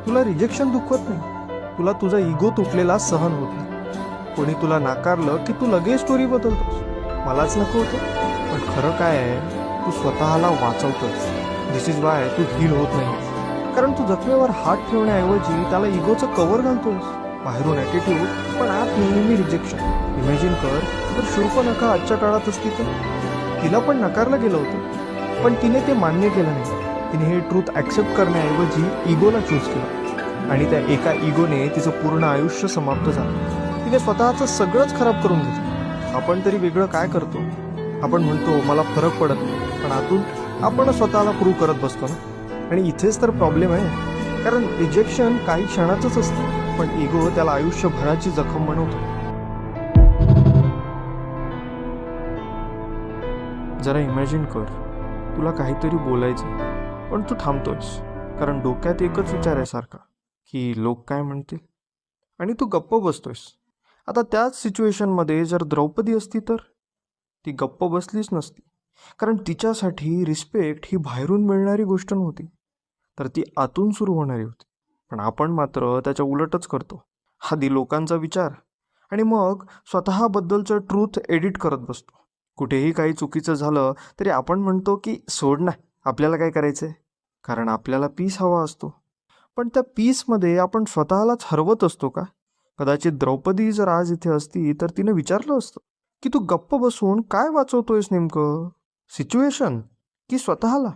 तुला रिजेक्शन दुखवत नाही, तुला तुझा इगो तुटलेला सहन होत नाही. कोणी तुला नाकारलं की तू लगेच स्टोरी बदलतोस, मलाच नको होतं. पण खरं काय आहे, तू स्वतःला वाचवतोस. दिस इज वाय तू हील होत नाही. कारण तू जखमेवर हात ठेवण्याऐवजी त्याला इगोचं कव्हर घालतोस. बाहेरून ॲटिट्यूड पण आत नेहमी रिजेक्शन. इमॅजिन कर, तर शूर्पणखा आजच्या काळात असती तर तिला पण नाकारलं गेलं होतं, पण तिने ते मान्य केलं नाही. तिने हे ट्रूथ ॲक्सेप्ट करण्याऐवजी इगोला चूज केलं, आणि त्या एका इगोने तिचं पूर्ण आयुष्य समाप्त झालं. तिने स्वतःचं सगळंच खराब करून घेतलं. आपण तरी वेगळं काय करतो? आपण म्हणतो मला फरक पडत नाही, पण आतून आपण स्वतःला प्रूव्ह करत बसतो ना. आणि इथेच तर प्रॉब्लेम आहे, कारण रिजेक्शन काही क्षणाचंच असतं, पण इगो त्याला आयुष्यभराची जखम बनवतो. जरा इमॅजिन कर, तुला काहीतरी बोलायचं पण तू थांबतोयस, कारण डोक्यात एकच विचार आहे सारखा, की लोक काय म्हणतील, आणि तू गप्प बसतोयस. आता त्याच सिच्युएशनमध्ये जर द्रौपदी असती तर ती गप्प बसलीच नसती, कारण तिच्यासाठी रिस्पेक्ट ही बाहेरून मिळणारी गोष्ट नव्हती, तर ती आतून सुरू होणारी होती. पण आपण मात्र त्याच्या उलटच करतो. आधी लोकांचा विचार आणि मग स्वतःबद्दलचं ट्रूथ एडिट करत बसतो. कुठेही काही चुकीचं झालं तरी आपण म्हणतो की सोड ना, आपल्याला काय करायचंय, कारण आपल्याला पीस हवा असतो. पण त्या पीसमध्ये आपण स्वतःलाच हरवत असतो का? कदाचित द्रौपदी जर आज इथे असती तर तिने विचारलं असतं की तू गप्प बसून काय वाचवतोयस नेमकं, सिच्युएशन की स्वतःला?